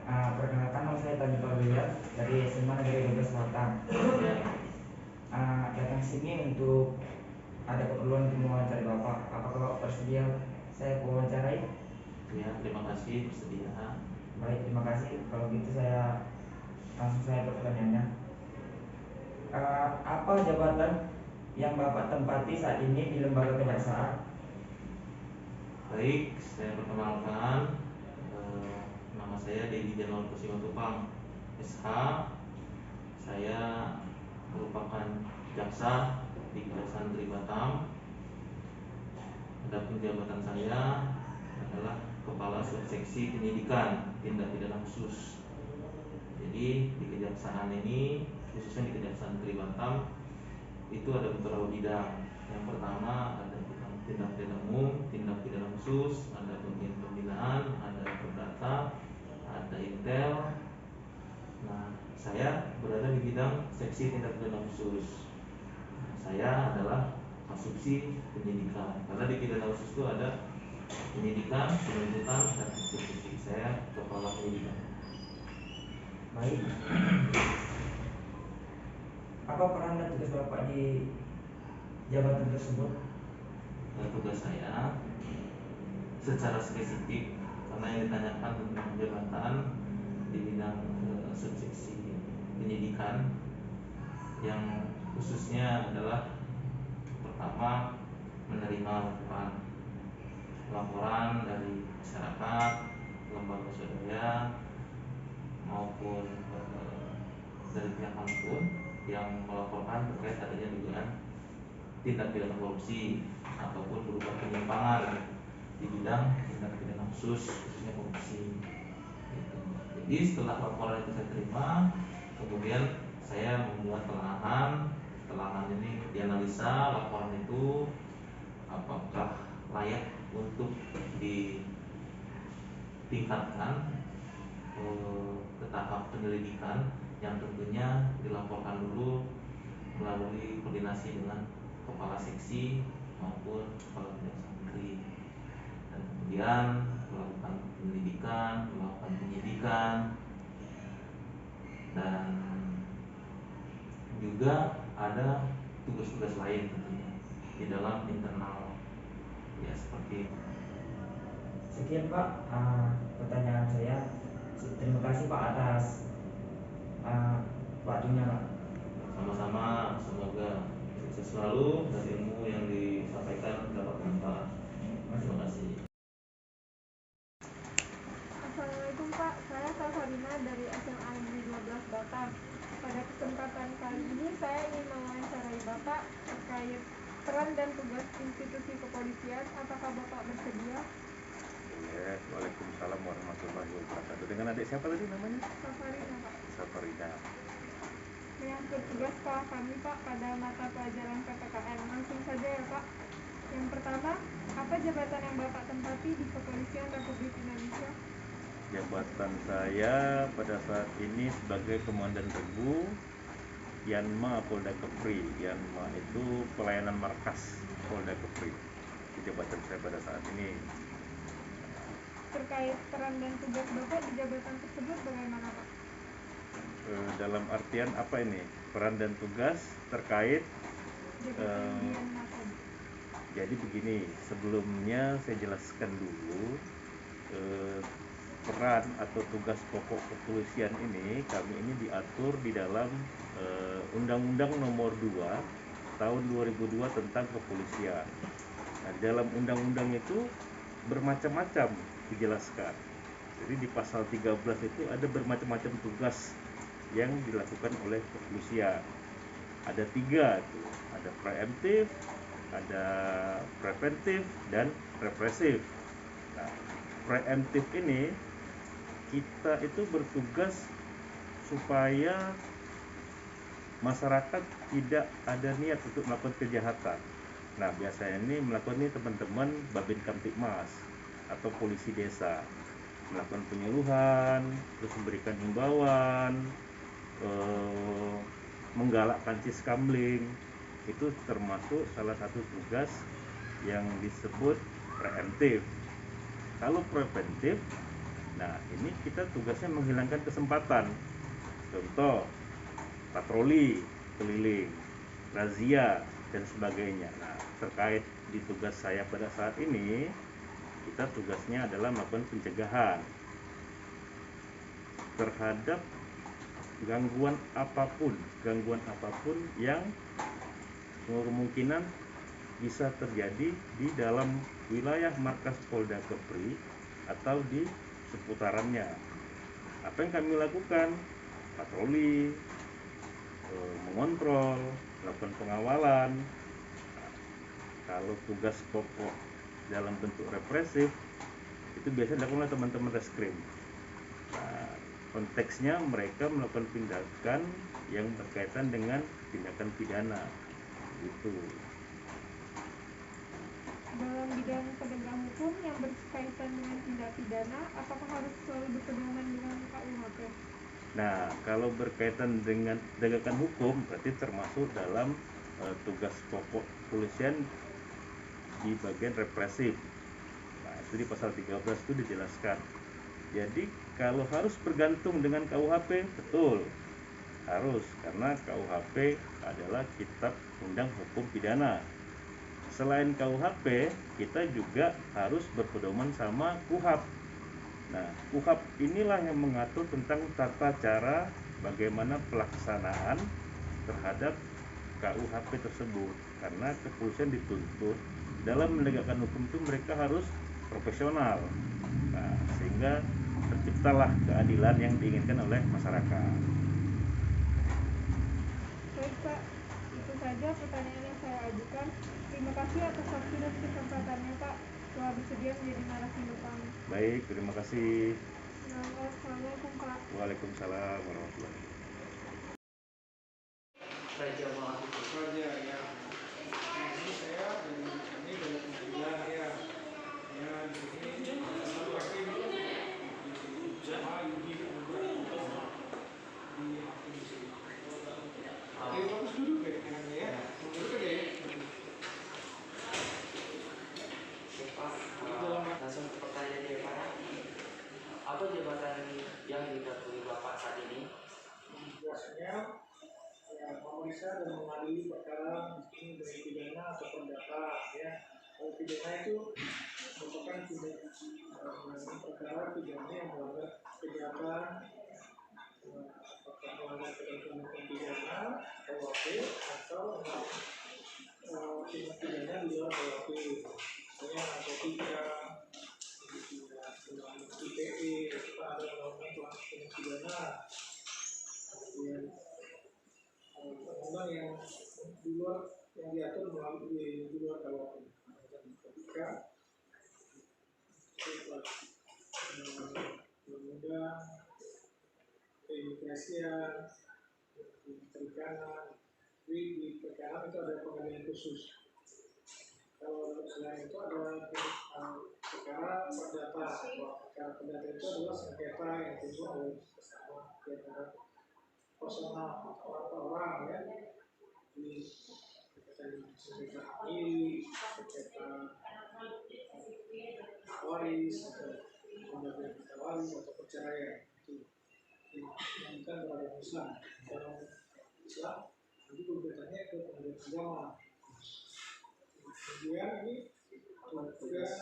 Perkenalkan, nama saya Tadi Parwilian dari SMA Negeri 12 Selatan. Datang sini untuk ada keperluan untuk mewawancari Bapak. Apakah Bapak bersedia saya wawancarai? Ya, terima kasih bersedia. Baik, terima kasih. Kalau gitu saya langsung saya pertanyaannya. Apa jabatan yang Bapak tempati saat ini di lembaga kejaksaan? Baik, saya perkenalkan, nama saya Dedi Januar Kusimatupang, SH. Saya merupakan jaksa di Kejaksaan Negeri Batam. Adapun jabatan saya adalah Kepala Subseksi Penyidikan Tindak Pidana Khusus. Jadi di kejaksaan ini, khususnya di Kejaksaan Negeri Batam, itu ada beberapa bidang. Yang pertama ada bidang tindak pidana umum, tindak pidana khusus, ada pembinaan, ada perdata, ada intel. Nah, saya berada di bidang seksi tindak pidana khusus. Saya adalah asumsi penyidikan. Karena di pidana khusus itu ada penyidikan, penuntutan, dan eksekusi. Saya kepala penyidikan. Baik. Apa peran dan tugas Bapak di jabatan tersebut? Tugas saya secara spesifik, karena yang ditanyakan tentang jabatan di bidang subseksi penyidikan, yang khususnya adalah pertama menerima laporan dari masyarakat, lembaga swadaya maupun dari pihak manapun yang melaporkan terkait adanya dugaan tindak pidana korupsi ataupun berupa penyimpangan di bidang tindak pidana khusus, khususnya korupsi. Gitu. Jadi setelah laporan itu saya terima, kemudian saya membuat telahan. Telahan ini dianalisa laporan itu apakah layak untuk ditingkatkan ke tahap penyelidikan, yang tentunya dilaporkan dulu melalui koordinasi dengan kepala seksi maupun kepala kejaksaan negeri, dan kemudian melakukan penyelidikan, melakukan penyidikan, dan juga ada tugas-tugas lain tentunya di dalam internal, ya seperti itu. Sekian Pak, pertanyaan saya. Terima kasih Pak atas waktunya Pak. Sama-sama, semoga sukses selalu dan ilmu yang disampaikan dapat bermanfaat. Terima kasih. Assalamualaikum Pak, saya Salfarina dari SMA Negeri 12 Batam. Pada kesempatan kali ini saya ingin mewawancarai Bapak terkait peran dan tugas institusi kepolisian. Apakah Bapak bersedia? Ya, Waalaikumsalam warahmatullahi wabarakatuh. Dengan adik siapa tadi namanya? Salfarina Pak. Safarina. Menyangkut tugas kami Pak pada mata pelajaran PPKN. Langsung saja ya Pak. Yang pertama, apa jabatan yang Bapak tempati di Kepolisian Republik Indonesia? Jabatan saya pada saat ini sebagai Komandan Regu Yanma Polda Kepri. Yanma itu pelayanan markas Polda Kepri. Itu jabatan saya pada saat ini. Terkait peran dan tugas Bapak di jabatan tersebut bagaimana Pak? Dalam artian apa ini? Peran dan tugas terkait Jabatan di Yanma tadi. Jadi begini, sebelumnya saya jelaskan dulu peran atau tugas pokok kepolisian ini. Kami ini diatur di dalam Undang-Undang Nomor 2 Tahun 2002 tentang kepolisian. Nah, di dalam undang-undang itu bermacam-macam dijelaskan. Jadi di pasal 13 itu ada bermacam-macam tugas yang dilakukan oleh kepolisian. Ada 3 tuh, ada preemptif, ada preventif, dan represif. Nah, preemptif ini kita itu bertugas supaya masyarakat tidak ada niat untuk melakukan kejahatan. Nah, biasanya ini melakukan ini teman-teman Babin Kamtipmas atau polisi desa, melakukan penyuluhan, terus memberikan himbauan, menggalakkan ciskamling. Itu termasuk salah satu tugas yang disebut preemptif. Kalau preventif Nah, ini kita tugasnya menghilangkan kesempatan. Contoh, patroli keliling, razia, dan sebagainya. Nah, terkait di tugas saya pada saat ini, kita tugasnya adalah melakukan pencegahan terhadap gangguan apapun yang kemungkinan bisa terjadi di dalam wilayah markas Polda Kepri atau di seputarannya. Apa yang kami lakukan? Patroli, mengontrol, melakukan pengawalan. Nah, kalau tugas pokok dalam bentuk represif itu biasanya dilakukan oleh teman-teman reskrim. Nah, konteksnya mereka melakukan tindakan yang berkaitan dengan tindakan pidana, gitu. Dalam bidang penegak hukum yang berkaitan dengan tindak pidana, apakah harus selalu berpedoman dengan KUHP? Nah, kalau berkaitan dengan penegakan hukum berarti termasuk dalam tugas pokok polisian di bagian represif. Nah, itu di pasal 13 itu dijelaskan. Jadi kalau harus bergantung dengan KUHP, betul, harus, karena KUHP adalah kitab undang hukum pidana. Selain KUHP, kita juga harus berpedoman sama KUHAP. Nah, KUHAP inilah yang mengatur tentang tata cara bagaimana pelaksanaan terhadap KUHP tersebut. Karena kepolisian dituntut dalam menegakkan hukum itu mereka harus profesional. Nah, sehingga terciptalah keadilan yang diinginkan oleh masyarakat. Baik Pak, itu saja pertanyaan yang saya ajukan. Terima kasih atas waktu dan kesempatannya Pak, telah bersedia menjadi narasumber kami. Baik, terima kasih. Assalamualaikum Pak. Waalaikumsalam warahmatullahi wabarakatuh. Raja Mahapusat. Raja ya. Ini saya dari kami dari pengadilan ya. Ya di sini satu lagi sama Yudi di hakim di sini. Oke, bagus duduk deh enaknya ya. Duduk aja ya. Pak, langsung ke pertanyaan ya Pak. Apa jabatan yang didapuri Bapak saat ini? Tugasnya ya memeriksa dan mengadili perkara ini dari pidana atau perdata ya. Kalau pidana itu merupakan perkara pidana yang melanggar kejahatan melanggar ketentuan hukum pidana KUHP atau tindak pidana di luar KUHP, misalnya narkotika, undang-undang ITE, kita ada undang-undang tindak pidana, kemudian undang yang di luar yang diatur melalui di luar KUHP, narkotika, undang-undang keimigrasian, perikanan. Di perikanan itu ada pengadilan khusus. Kalau selain itu ada perkara perdata. Perkara perdata itu adalah sengketa yang timbul oleh sesama di antara personal atau orang ya. Di sengketa ahli, sengketa waris atau pembagian harta waris atau perceraian. Yang kita beragama Islam. Dalam Islam nanti gugatannya ke pengadilan agama. Kemudian ini tugas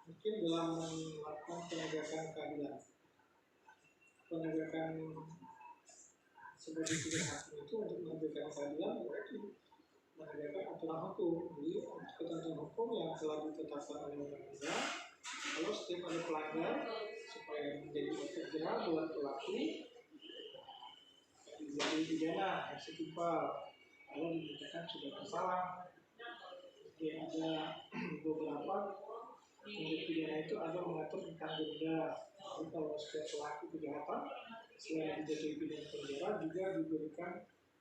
mungkin dalam melakukan penegakan keadilan. Penegakan sebagai tugas hakim itu untuk menegakkan keadilan berarti menegakkan aturan hukum. Jadi ketentuan hukum yang telah ditetapkan oleh undang-undang. Kalau setiap ada pelanggar supaya menjadi efek jerah buat pelaku jadi pidana yang setimpal. Kalau dinyatakan sudah bersalah, ya ada beberapa tindak pidana itu ada mengatur tentang denda. Jadi kalau setiap pelaku kejahatan selain dijatuhi pidana penjara juga diberikan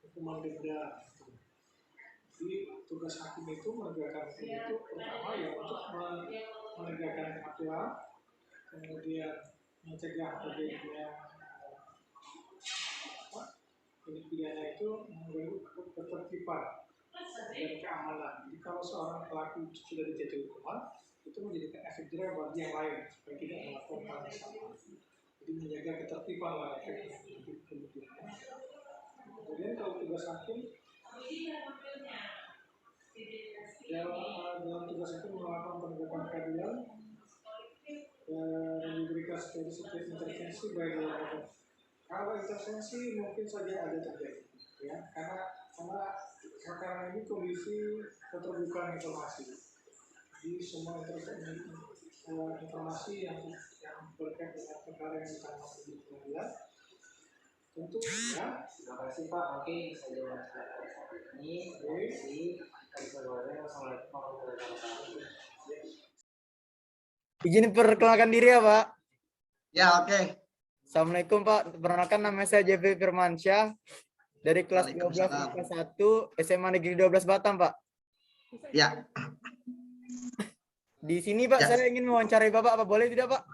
hukuman denda. Jadi tugas hakim itu menegakkan hukum itu pertama ya untuk menegakkan aturan, kemudian mencegah terjadinya tindak pidana itu mengganggu ketertiban dan keamanan. Jadi kalau seorang pelaku sudah dijatuhi hukuman, itu menjadikan efek jerah bagi yang lain supaya tidak melakukan hal yang sama. Jadi menjaga ketertiban lah efeknya kemudian. Kemudian kalau tugas hakim dalam tugas hakim melakukan penegakan keadilan dan diberikan setiap intervensi baik dalam kalau intervensi mungkin saja ada terjadi, ya karena sekarang ini kondisi keterbukaan informasi. Jadi semua informasi yang berkait dengan perkara yang ditangani di pengadilan tentu ya. Terima kasih Pak, mungkin saya jawab ini. Terima kasih. Wassalamualaikum warahmatullahi wabarakatuh. Izin perkenalkan diri ya Pak. Ya, oke. Assalamualaikum Pak. Perkenalkan nama saya JV Firmansyah dari kelas 12 Waalaikumsalam. kelas 1 SMA Negeri 12 Batam Pak. Ya, Di sini Pak Ya. saya ingin mewawancarai Bapak, apa boleh tidak Pak?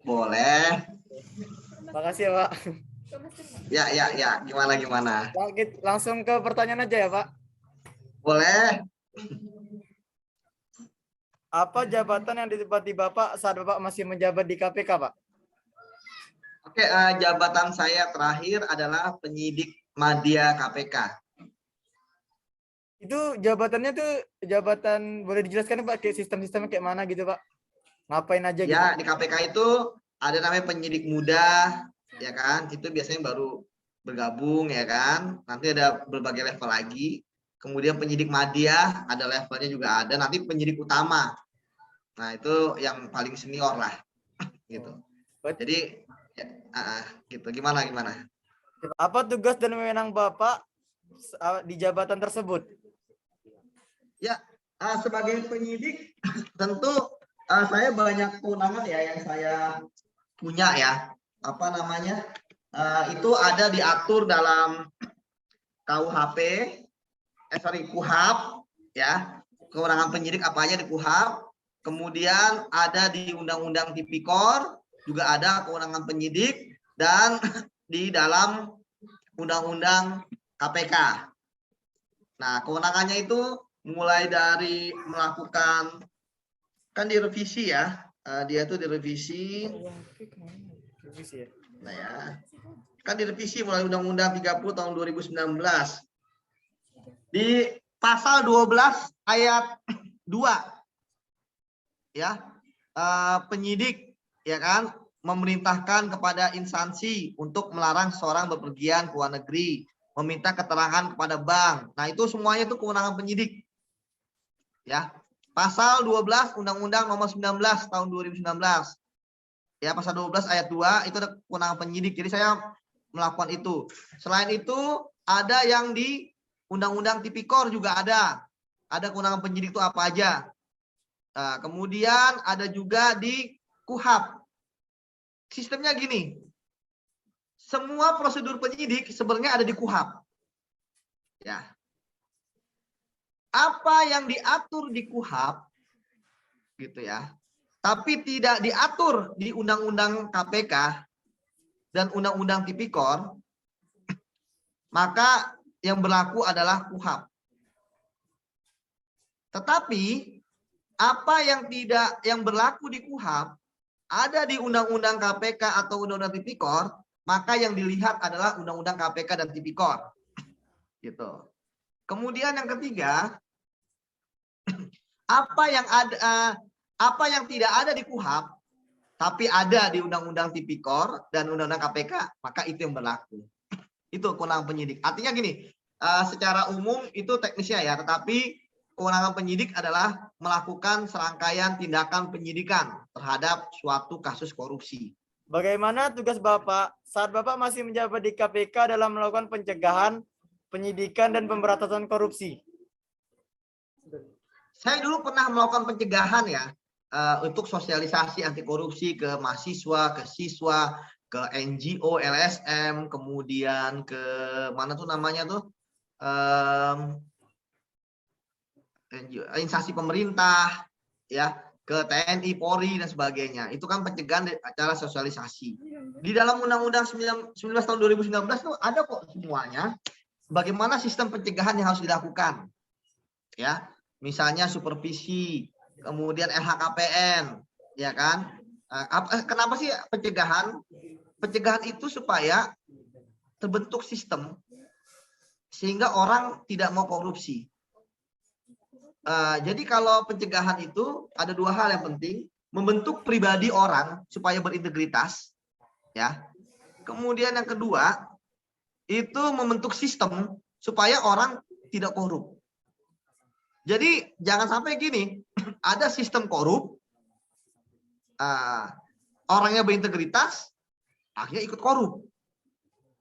boleh. Makasih ya Pak. Ya. Gimana? Langsung ke pertanyaan aja ya Pak. Boleh. Apa jabatan yang ditempati Bapak saat Bapak masih menjabat di KPK Pak? Oke, jabatan saya terakhir adalah penyidik Madya KPK. Itu jabatannya tuh jabatan, boleh dijelaskan Pak kayak sistem-sistemnya kayak mana gitu Pak? Ngapain aja gitu? Ya, di KPK itu ada namanya penyidik muda, ya kan? Itu biasanya baru bergabung, ya kan? Nanti ada berbagai level lagi. Kemudian penyidik Madya, ada levelnya juga ada. Nanti penyidik utama. Nah, itu yang paling senior lah. Gitu. Jadi, ya, gitu. Gimana? Apa tugas dan wewenang Bapak di jabatan tersebut? Ya, sebagai penyidik tentu saya banyak kewenangan ya yang saya punya ya. Apa namanya? Itu ada diatur dalam KUHP, KUHAP ya. Kewenangan penyidik apa aja di KUHAP. Kemudian ada di Undang-Undang Tipikor juga ada kewenangan penyidik dan di dalam Undang-Undang KPK. Nah, kewenangannya itu mulai dari melakukan, kan direvisi ya, dia tuh direvisi, nah ya, kan direvisi mulai Undang-Undang 30 tahun 2019. Di pasal 12 ayat 2, ya, penyidik, ya kan, memerintahkan kepada instansi untuk melarang seseorang bepergian ke luar negeri, meminta keterangan kepada bank. Nah, itu semuanya itu kewenangan penyidik. Ya, pasal 12 Undang-Undang Nomor 19 tahun 2019. Ya, pasal 12 ayat 2 itu ada kewenangan penyidik. Jadi saya melakukan itu. Selain itu ada yang di Undang-Undang Tipikor juga ada. Ada kewenangan penyidik itu apa aja. Nah, kemudian ada juga di KUHAP. Sistemnya gini. Semua prosedur penyidik sebenarnya ada di KUHAP. Ya. Apa yang diatur di KUHAP gitu ya, tapi tidak diatur di Undang-Undang KPK dan Undang-Undang Tipikor, maka yang berlaku adalah KUHAP. Tetapi apa yang berlaku di KUHAP ada di Undang-Undang KPK atau Undang-Undang Tipikor, maka yang dilihat adalah Undang-Undang KPK dan Tipikor. Gitu. Kemudian yang ketiga, apa yang tidak ada di KUHAP tapi ada di Undang-Undang Tipikor dan Undang-Undang KPK, maka itu yang berlaku. Itu kewenangan penyidik. Artinya gini, secara umum itu teknisnya ya, tetapi kewenangan penyidik adalah melakukan serangkaian tindakan penyidikan terhadap suatu kasus korupsi. Bagaimana tugas Bapak saat Bapak masih menjabat di KPK dalam melakukan pencegahan, penyidikan, dan pemberantasan korupsi? Saya dulu pernah melakukan pencegahan ya, untuk sosialisasi anti korupsi ke mahasiswa, ke siswa, ke NGO, LSM, kemudian ke mana tuh namanya tuh, NGO, instansi pemerintah, ya, ke TNI, Polri dan sebagainya. Itu kan pencegahan acara sosialisasi. Di dalam Undang-Undang 19 tahun 2019 itu ada kok semuanya. Bagaimana sistem pencegahan yang harus dilakukan, ya. Misalnya supervisi, kemudian LHKPN, ya kan? Kenapa sih pencegahan? Pencegahan itu supaya terbentuk sistem sehingga orang tidak mau korupsi. Jadi kalau pencegahan itu ada dua hal yang penting, membentuk pribadi orang supaya berintegritas, ya. Kemudian yang kedua itu membentuk sistem supaya orang tidak korup. Jadi jangan sampai gini, ada sistem korup, orangnya berintegritas, akhirnya ikut korup.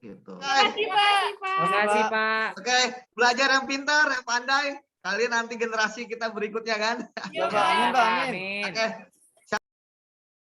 Gitu. Terima kasih, Pak. Oke, belajar yang pintar, yang pandai. Kalian nanti generasi kita berikutnya kan. Ya, Pak. Amin, Pak. Amin. Amin. Oke,